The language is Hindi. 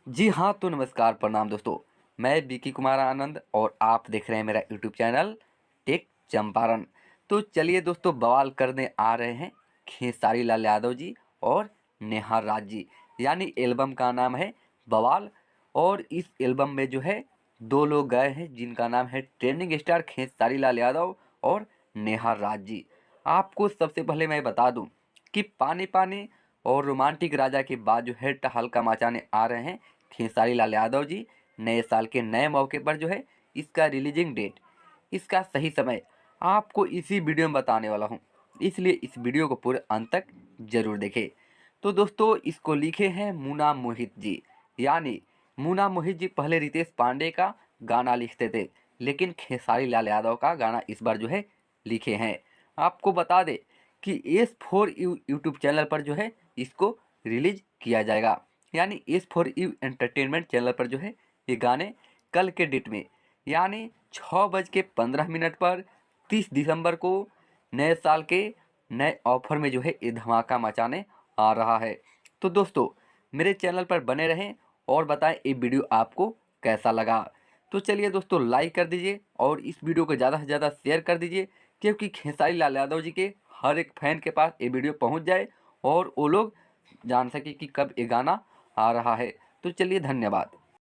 जी हाँ, तो नमस्कार, प्रणाम दोस्तों। मैं विकी कुमार आनंद और आप देख रहे हैं मेरा यूट्यूब चैनल टेक चंपारण। तो चलिए दोस्तों, बवाल करने आ रहे हैं खेसारी लाल यादव जी और नेहा राज जी। यानी एल्बम का नाम है बवाल। और इस एल्बम में जो है दो लोग गए हैं जिनका नाम है ट्रेंडिंग स्टार खेसारी लाल यादव और नेहा राज जी। आपको सबसे पहले मैं बता दूं कि पानी पानी और रोमांटिक राजा के बाद जो है हल्का मचाने आ रहे हैं खेसारी लाल यादव जी। नए साल के नए मौके पर जो है इसका रिलीजिंग डेट, इसका सही समय आपको इसी वीडियो में बताने वाला हूँ, इसलिए इस वीडियो को पूरे अंत तक जरूर देखें। तो दोस्तों, इसको लिखे हैं मुना मोहित जी। यानी मुना मोहित जी पहले रितेश पांडे का गाना लिखते थे, लेकिन खेसारी लाल यादव का गाना इस बार जो है लिखे हैं। आपको बता दें कि S4 यूट्यूब चैनल पर जो है इसको रिलीज किया जाएगा। यानी S4U एंटरटेनमेंट चैनल पर जो है ये गाने कल के डेट में, यानी 6:15 पर 30 दिसंबर को नए साल के नए ऑफर में जो है ये धमाका मचाने आ रहा है। तो दोस्तों, मेरे चैनल पर बने रहें और बताएं ये वीडियो आपको कैसा लगा। तो चलिए दोस्तों, लाइक कर दीजिए और इस वीडियो को ज़्यादा से ज़्यादा शेयर कर दीजिए, क्योंकि खेसारी लाल यादव जी के हर एक फैन के पास ये वीडियो पहुंच जाए और वो लोग जान सके कि कब ये गाना आ रहा है। तो चलिए, धन्यवाद।